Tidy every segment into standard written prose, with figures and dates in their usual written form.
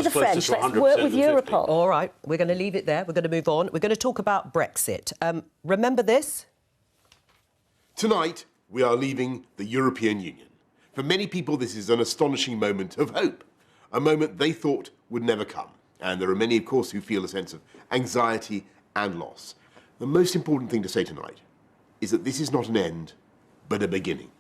The French, let's work with Europol. All right, we're going to leave it there. We're going to move on. We're going to talk about Brexit. Remember this? Tonight, we are leaving the European Union. For many people, this is an astonishing moment of hope, a moment they thought would never come. And there are many, of course, who feel a sense of anxiety and loss. The most important thing to say tonight is that this is not an end, but a beginning.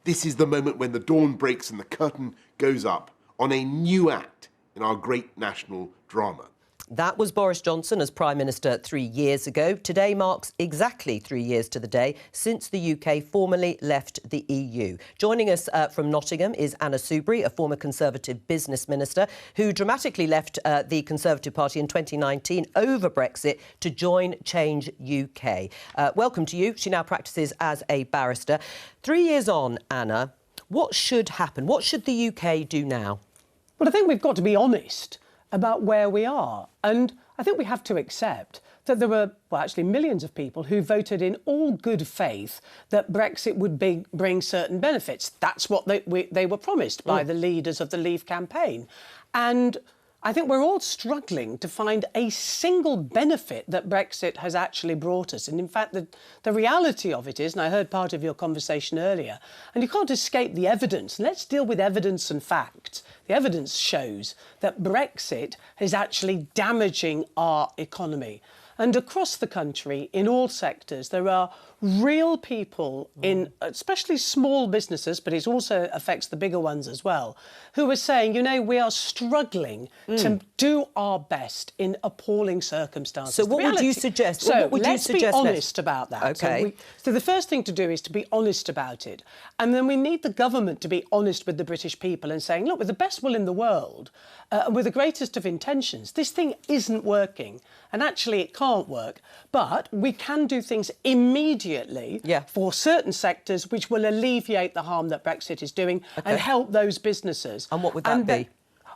This is the moment when the dawn breaks and the curtain goes up on a new act in our great national drama. That was Boris Johnson as Prime Minister 3 years ago. Today marks exactly 3 years to the day since the UK formally left the EU. Joining us from Nottingham is Anna Soubry, a former Conservative business minister who dramatically left the Conservative Party in 2019 over Brexit to join Change UK. Welcome to you. She now practices as a barrister. 3 years on, Anna, what should happen? What should the UK do now? Well, I think we've got to be honest about where we are. And I think we have to accept that there were, well, actually millions of people who voted in all good faith that Brexit would bring certain benefits. That's what they were promised by the leaders of the Leave campaign. And I think we're all struggling to find a single benefit that Brexit has actually brought us. And in fact, the reality of it is, and I heard part of your conversation earlier, and you can't escape the evidence. Let's deal with evidence and facts. The evidence shows that Brexit is actually damaging our economy. And across the country, in all sectors, there are real people in, especially small businesses, but it also affects the bigger ones as well, who are saying, you know, we are struggling to do our best in appalling circumstances. So what would you suggest? So what would let's you suggest be honest about that. OK. So the first thing to do is to be honest about it. And then we need the government to be honest with the British people and saying, look, with the best will in the world, with the greatest of intentions, this thing isn't working. And actually it can't work. But we can do things immediately for certain sectors which will alleviate the harm that Brexit is doing and help those businesses. And what would that be?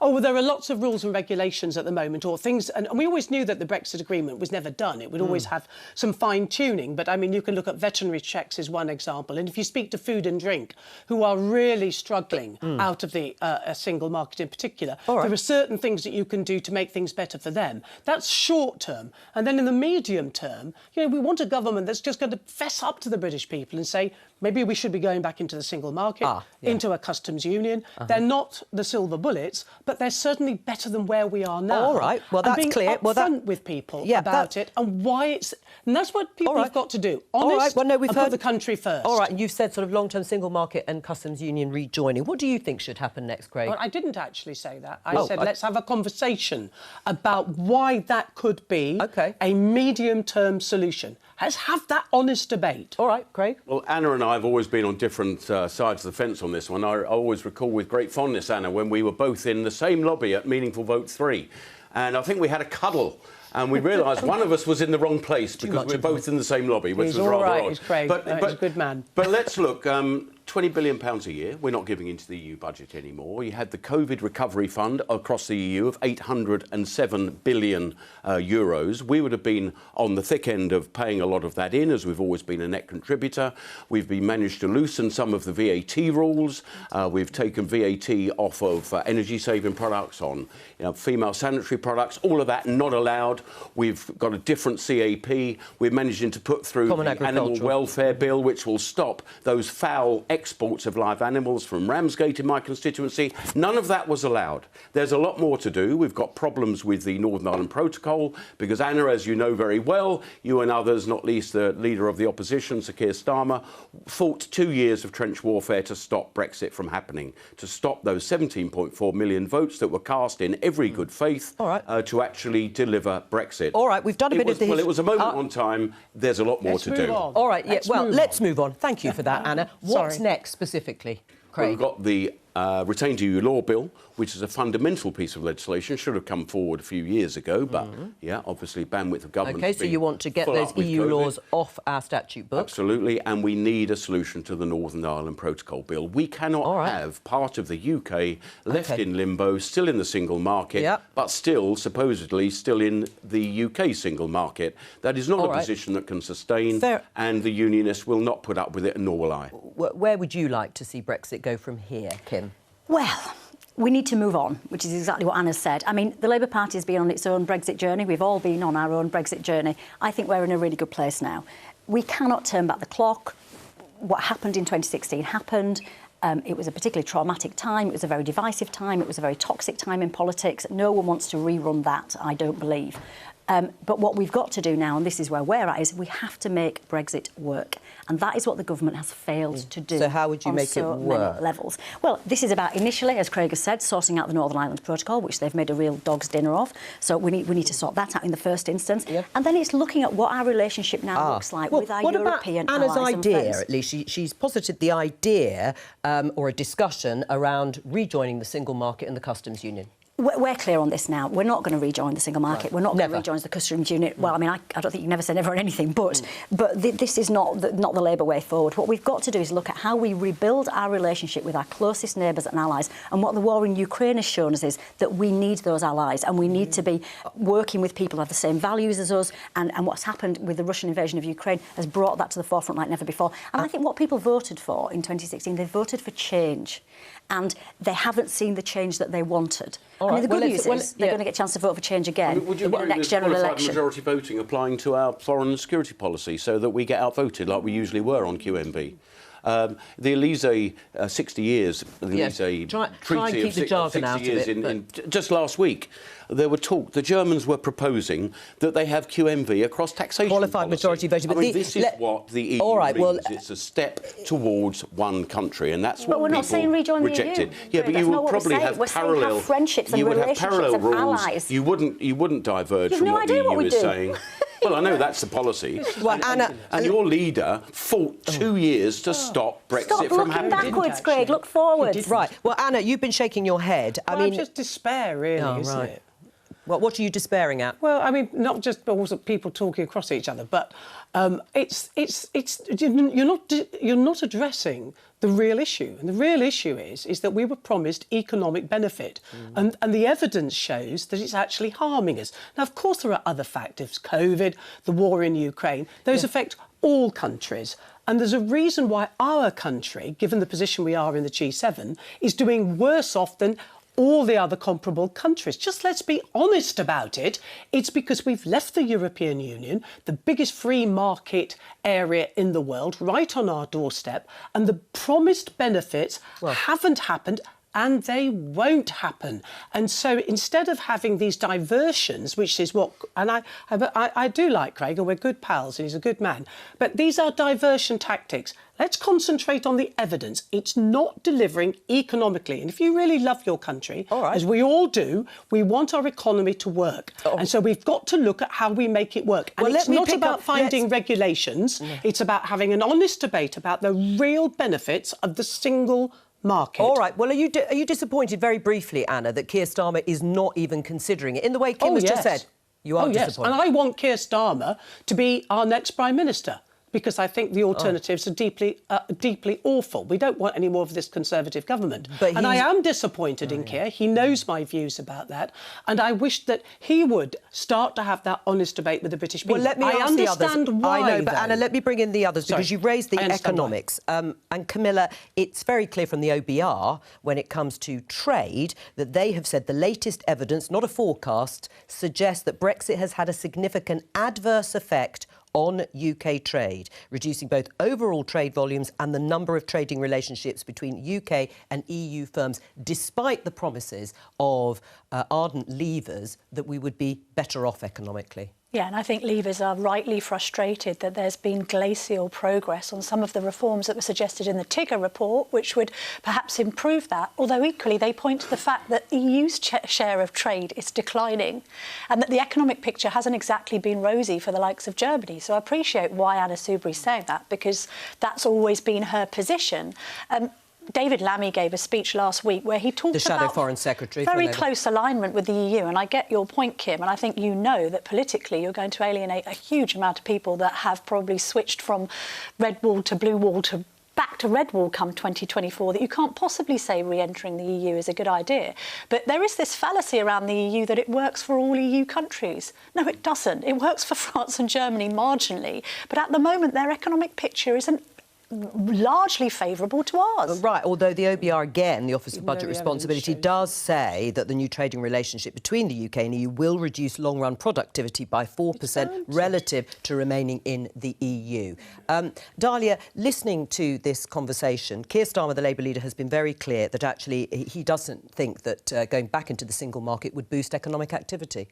Oh, well, there are lots of rules and regulations at the moment, or things, and we always knew that the Brexit agreement was never done. It would always have some fine-tuning, but, I mean, you can look at veterinary checks as one example, and if you speak to food and drink, who are really struggling out of the single market in particular, there are certain things that you can do to make things better for them. That's short-term. And then in the medium term, you know, we want a government that's just going to fess up to the British people and say, maybe we should be going back into the single market, into a customs union. They're not the silver bullets, but they're certainly better than where we are now. All right, well, that's clear. Being upfront with people about it and why it's... And that's what people have got to do. Honest and put the country first. All right, and you've said sort of long-term single market and customs union rejoining. What do you think should happen next, Craig? Well, I didn't actually say that. I said let's have a conversation about why that could be a medium-term solution. Let's have that honest debate. All right, Craig? Well, Anna and I have always been on different sides of the fence on this one. I always recall with great fondness, Anna, when we were both in the same lobby at Meaningful Vote 3. And I think we had a cuddle. And we realised one of us was in the wrong place because we're both in the same lobby, which was rather odd. He's Craig. He's a good man. But let's look. £20 billion a year. We're not giving into the EU budget anymore. You had the COVID recovery fund across the EU of 807 billion euros. We would have been on the thick end of paying a lot of that in, as we've always been a net contributor. We've managed to loosen some of the VAT rules. We've taken VAT off of energy-saving products, on female sanitary products. All of that not allowed. We've got a different CAP. We're managing to put through the Animal Welfare Bill, which will stop those foul exports of live animals from Ramsgate in my constituency. None of that was allowed. There's a lot more to do. We've got problems with the Northern Ireland Protocol because, Anna, as you know very well, you and others, not least the leader of the opposition, Sir Keir Starmer, fought 2 years of trench warfare to stop Brexit from happening, to stop those 17.4 million votes that were cast in every good faith to actually deliver Brexit. All right, we've done a bit of this. Well, it was a moment on time. There's a lot more to do. All right, let's move on. Thank you for that, Anna. What's next specifically, Craig? Well, we've got the Retain EU Law Bill, which is a fundamental piece of legislation, should have come forward a few years ago, but, obviously bandwidth of government... OK, so you want to get those EU laws off our statute book? Absolutely, and we need a solution to the Northern Ireland Protocol Bill. We cannot have part of the UK left in limbo, still in the single market, but still, supposedly, still in the UK single market. That is not a position that can sustain, and the Unionists will not put up with it, nor will I. Where would you like to see Brexit go from here, Kim? Well, We need to move on, which is exactly what Anna said. I mean, the Labour Party has been on its own Brexit journey. We've all been on our own Brexit journey. I think we're in a really good place now. We cannot turn back the clock. What happened in 2016 happened. It was a particularly traumatic time. It was a very divisive time. It was a very toxic time in politics. No one wants to rerun that, I don't believe. But what we've got to do now, and this is where we're at, is we have to make Brexit work. And that is what the government has failed to do. So how would you make it work? Many levels. Well, this is about initially, as Craig has said, sorting out the Northern Ireland Protocol, which they've made a real dog's dinner of. So we need to sort that out in the first instance. Yeah. And then it's looking at what our relationship now looks like with our European allies. What about Anna's idea, friends? at least? She's posited the idea or a discussion around rejoining the single market and the customs union. We're clear on this now. We're not going to rejoin the single market. Right. We're not going to rejoin the customs union. Well, I mean, I don't think you can never say never on anything, but this is not the Labour way forward. What we've got to do is look at how we rebuild our relationship with our closest neighbours and allies. And what the war in Ukraine has shown us is that we need those allies, and we need to be working with people who have the same values as us. And what's happened with the Russian invasion of Ukraine has brought that to the forefront like never before. And I think what people voted for in 2016, they voted for change. And they haven't seen the change that they wanted. I mean, the good news is they're going to get a chance to vote for change again would you in the next general election. Majority voting applying to our foreign and security policy so that we get outvoted like we usually were on QMB? The Elysee 60 years, the Elysee Treaty of 60 years just last week, there were the Germans were proposing that they have QMV across taxation Qualified majority voting. But this is what the EU means. It's a step towards one country, and that's what we're not saying rejoin rejected. The EU. Yeah, but you would probably have parallel friendships and relationships and allies. You wouldn't diverge from what the EU is saying. Well, I know that's the policy. Well, Anna, and your leader fought 2 years to stop Brexit from happening. Stop looking backwards, Craig. Look forward. Right. Well, Anna, you've been shaking your head. I mean, just despair, really, isn't it? Well, what are you despairing at? Well, I mean, not just also people talking across each other, but you're not addressing the real issue. And the real issue is that we were promised economic benefit, and the evidence shows that it's actually harming us. Now, of course, there are other factors: COVID, the war in Ukraine. Those affect all countries. And there's a reason why our country, given the position we are in the G7, is doing worse off than all the other comparable countries. Just let's be honest about it. It's because we've left the European Union, the biggest free market area in the world, right on our doorstep, and the promised benefits haven't happened. And they won't happen. And so instead of having these diversions, which is what... And I do like Craig, and we're good pals, and he's a good man. But these are diversion tactics. Let's concentrate on the evidence. It's not delivering economically. And if you really love your country, as we all do, we want our economy to work. And so we've got to look at how we make it work. And it's not about finding regulations. It's about having an honest debate about the real benefits of the single market. All right. Well, are you disappointed, very briefly, Anna, that Keir Starmer is not even considering it in the way Kim has just said? You are disappointed. And I want Keir Starmer to be our next Prime Minister, because I think the alternatives are deeply awful. We don't want any more of this Conservative government. And I am disappointed in Keir. He knows my views about that. And I wish that he would start to have that honest debate with the British people. Well, let me ask the others. Why, I know, but Anna, let me bring in the others, because you've raised the economics. And Camilla, it's very clear from the OBR, when it comes to trade, that they have said the latest evidence, not a forecast, suggests that Brexit has had a significant adverse effect on UK trade, reducing both overall trade volumes and the number of trading relationships between UK and EU firms, despite the promises of ardent leavers that we would be better off economically. Yeah, and I think leavers are rightly frustrated that there's been glacial progress on some of the reforms that were suggested in the Tigger report, which would perhaps improve that, although equally they point to the fact that the EU's share of trade is declining and that the economic picture hasn't exactly been rosy for the likes of Germany. So I appreciate why Anna Soubry's saying that, because that's always been her position. David Lammy gave a speech last week where he talked about the Shadow Foreign Secretary, very close alignment with the EU. And I get your point, Kim, and I think you know that politically you're going to alienate a huge amount of people that have probably switched from red wall to blue wall to back to red wall come 2024, that you can't possibly say re-entering the EU is a good idea. But there is this fallacy around the EU that it works for all EU countries. No, it doesn't. It works for France and Germany marginally. But at the moment, their economic picture isn't largely favourable to ours. Right, although the OBR, again, the Office for Budget Responsibility, does say that the new trading relationship between the UK and EU will reduce long-run productivity by 4% relative to remaining in the EU. Dahlia, listening to this conversation, Keir Starmer, the Labour leader, has been very clear that actually he doesn't think that going back into the single market would boost economic activity.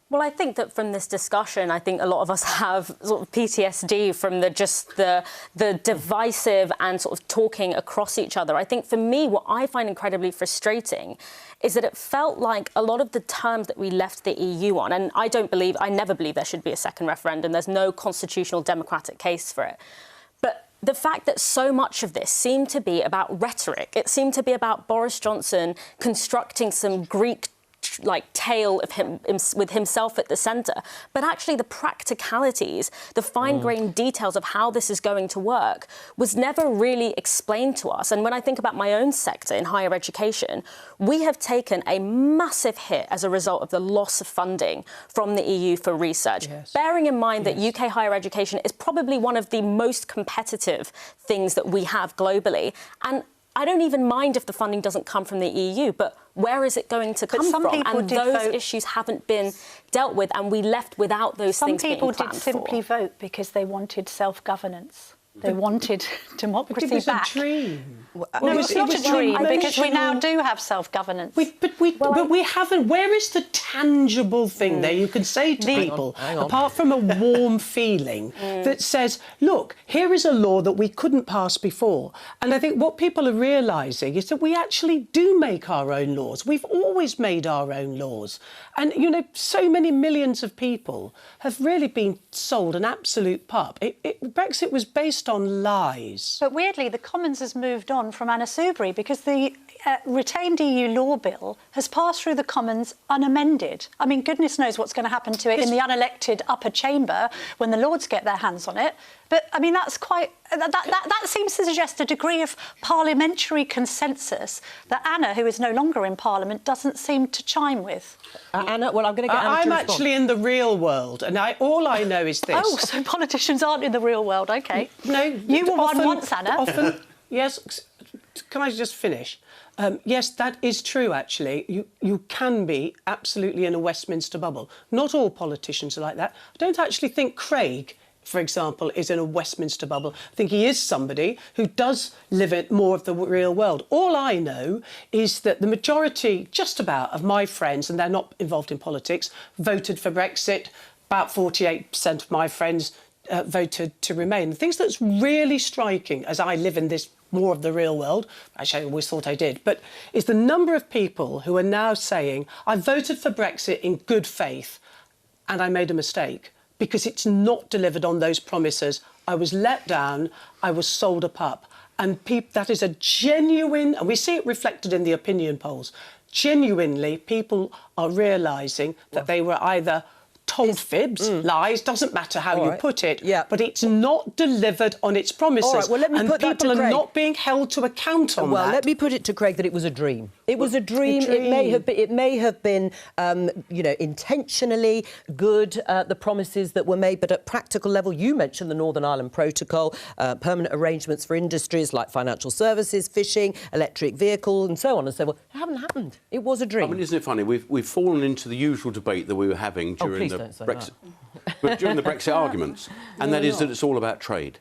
Well, I think that from this discussion, I think a lot of us have sort of PTSD from the divisive and sort of talking across each other. I think for me, what I find incredibly frustrating is that it felt like a lot of the terms that we left the EU on, and I never believe there should be a second referendum. There's no constitutional democratic case for it. But the fact that so much of this seemed to be about rhetoric, it seemed to be about Boris Johnson constructing some Greek tale of him with himself at the centre, but actually the practicalities, the fine-grained details of how this is going to work was never really explained to us. And when I think about my own sector in higher education, we have taken a massive hit as a result of the loss of funding from the EU for research. Yes. Bearing in mind that UK higher education is probably one of the most competitive things that we have globally. And I don't even mind if the funding doesn't come from the EU, but where is it going to come from? And those issues haven't been dealt with, and we left without those things being planned for. Some people did simply vote because they wanted self-governance. They wanted democracy back. It was a dream. No, it's not a dream, because we now do have self-governance. But we haven't. Where is the tangible thing there you can say to people, apart from a warm feeling that says, look, here is a law that we couldn't pass before? And I think what people are realising is that we actually do make our own laws. We've always made our own laws. And, you know, so many millions of people have really been sold an absolute pup. Brexit was based on lies. But weirdly, the Commons has moved on from Anna Soubry because the retained EU law bill has passed through the Commons unamended. I mean, goodness knows what's going to happen to it in the unelected upper chamber when the Lords get their hands on it. But, I mean, that's quite... That seems to suggest a degree of parliamentary consensus that Anna, who is no longer in Parliament, doesn't seem to chime with. Anna, well, I'm going to get Anna I'm actually in the real world, and all I know is this. Oh, so politicians aren't in the real world, OK. No. You were one once, Anna. Often, yes. Can I just finish? Yes, that is true, actually. You can be absolutely in a Westminster bubble. Not all politicians are like that. I don't actually think Craig, for example, is in a Westminster bubble. I think he is somebody who does live in more of the real world. All I know is that the majority, just about, of my friends, and they're not involved in politics, voted for Brexit. About 48% of my friends voted to remain. The things that's really striking, as I live in this more of the real world, actually I always thought I did, but is the number of people who are now saying, I voted for Brexit in good faith and I made a mistake because it's not delivered on those promises. I was let down, I was sold a pup. And that is a genuine, and we see it reflected in the opinion polls, genuinely people are realising that they were either told fibs, lies, doesn't matter how you put it, but it's not delivered on its promises. All right, well, let me put that to Craig. People are not being held to account on that. Well, let me put it to Craig that it was a dream. It was a dream. It may have been, you know, intentionally good, the promises that were made, but at practical level, you mentioned the Northern Ireland Protocol, permanent arrangements for industries like financial services, fishing, electric vehicles, and so on and so forth. It haven't happened. It was a dream. I mean, isn't it funny? We've fallen into the usual debate that we were having during the Brexit, but during the Brexit arguments, and that is that it's all about trade.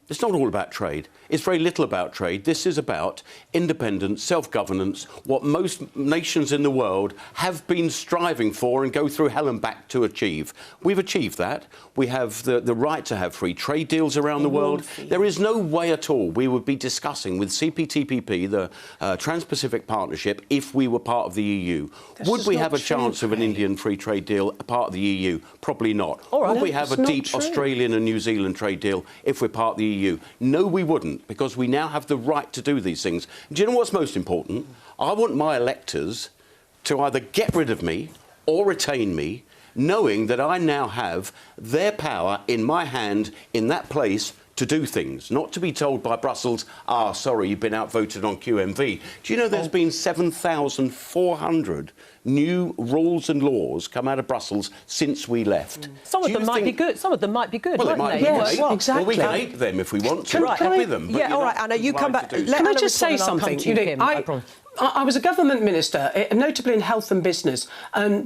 It's not all about trade. It's very little about trade. This is about independence, self-governance, what most nations in the world have been striving for and go through hell and back to achieve. We've achieved that. We have the right to have free trade deals around the world. There is no way at all we would be discussing with CPTPP, the Trans-Pacific Partnership, if we were part of the EU. Would we have a chance of an Indian free trade deal part of the EU? Probably not. Would we have a deep Australian and New Zealand trade deal if we're part of the EU? No, we wouldn't, because we now have the right to do these things. Do you know what's most important? I want my electors to either get rid of me or retain me, knowing that I now have their power in my hand in that place to do things, not to be told by Brussels, sorry, you've been outvoted on QMV. Do you know there's been 7,400 new rules and laws come out of Brussels since we left? Some of them might be good. Some of them might be good, Well, mightn't it might they? be Yes, great. exactly. Well, we can hate them if we want to. Can I- with them. But Yeah, you're all right, not Anna, you come back. allowed to do Let Can I Anna just say respond and I'll come something? to you, Kim, I promise. I was a government minister, notably in health and business,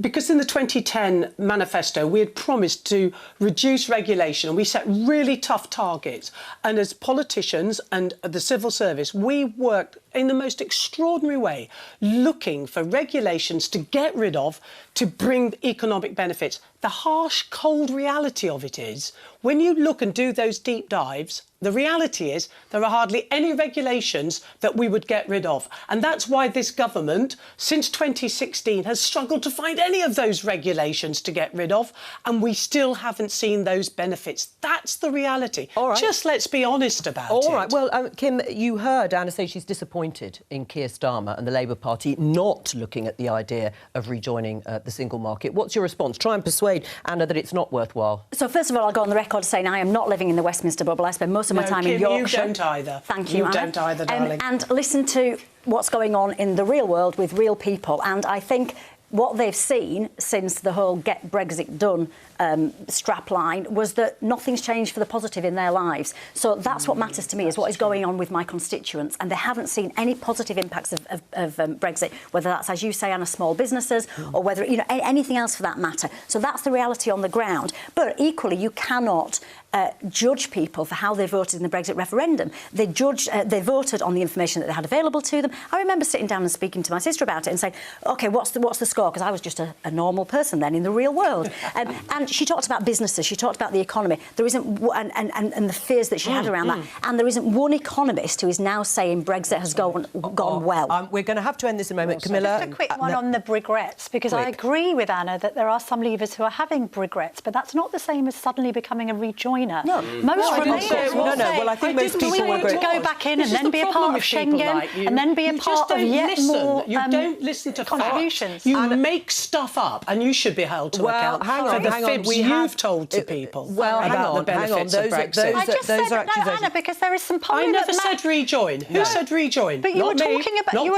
because in the 2010 manifesto we had promised to reduce regulation and we set really tough targets. And as politicians and the civil service, we worked in the most extraordinary way, looking for regulations to get rid of, to bring economic benefits. The harsh, cold reality of it is, when you look and do those deep dives, the reality is there are hardly any regulations that we would get rid of. And that's why this government, since 2016, has struggled to find any of those regulations to get rid of. And we still haven't seen those benefits. That's the reality. All right. Just let's be honest about it. All right. Well, Kim, you heard Anna say she's disappointed in Keir Starmer and the Labour Party not looking at the idea of rejoining the single market. What's your response? Try and persuade Anna that it's not worthwhile. So first of all, I'll go on the record saying I am not living in the Westminster bubble. I spend most of my time in Yorkshire. You don't either. Thank you, You Anna. don't either, darling. And listen to what's going on in the real world with real people. And I think what they've seen since the whole Get Brexit Done strapline was that nothing's changed for the positive in their lives. So that's what matters to me, is what is going on with my constituents. And they haven't seen any positive impacts of Brexit, whether that's, as you say, Anna, small businesses or whether, anything else for that matter. So that's the reality on the ground. But equally, you cannot judge people for how they voted in the Brexit referendum. They voted on the information that they had available to them. I remember sitting down and speaking to my sister about it and saying, OK, what's the score? Because I was just a normal person then in the real world. And she talked about businesses, she talked about the economy. There isn't, and the fears that she had around that. And there isn't one economist who is now saying Brexit has gone well. We're going to have to end this in a moment. Camilla? Just a quick one on the regrets, because I agree with Anna that there are some leavers who are having regrets, but that's not the same as suddenly becoming a rejoiner. No. Most I didn't say it was. No, well, I think most people we want agree. to go back in and then be a part of Schengen and then be a part of yet more You don't listen to contributions. Facts. You make stuff up, and you should be held to account for the fibs you've told to people about the benefits of Brexit. I just said no, Anna, because there is some polling. I never said rejoin. Who said rejoin? But you were talking about you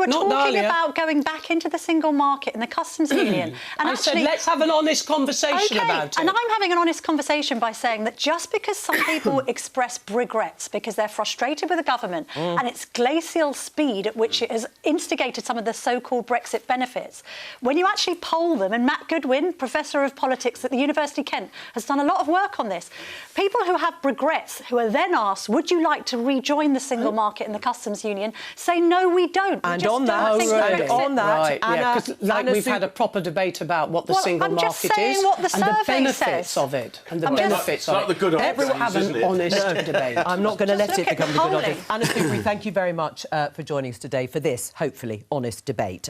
were talking about going back into the single market and the customs union. And I said let's have an honest conversation about it. And I'm having an honest conversation by saying that just because some people express regrets because they're frustrated with the government and its glacial speed at which it has instigated some of the so-called Brexit benefits, when you actually poll them, and Matt Goodwin, Professor of Politics at the University of Kent, has done a lot of work on this, people who have regrets, who are then asked, would you like to rejoin the single market and the customs union, say, no, we don't. And on that, we've had a proper debate about what the single market is what the and the benefits of it. And the benefits of it. Everyone have an honest debate. I'm not going to let it become the good honest. Anna Soubry, thank you very much for joining us today for this, hopefully, honest debate.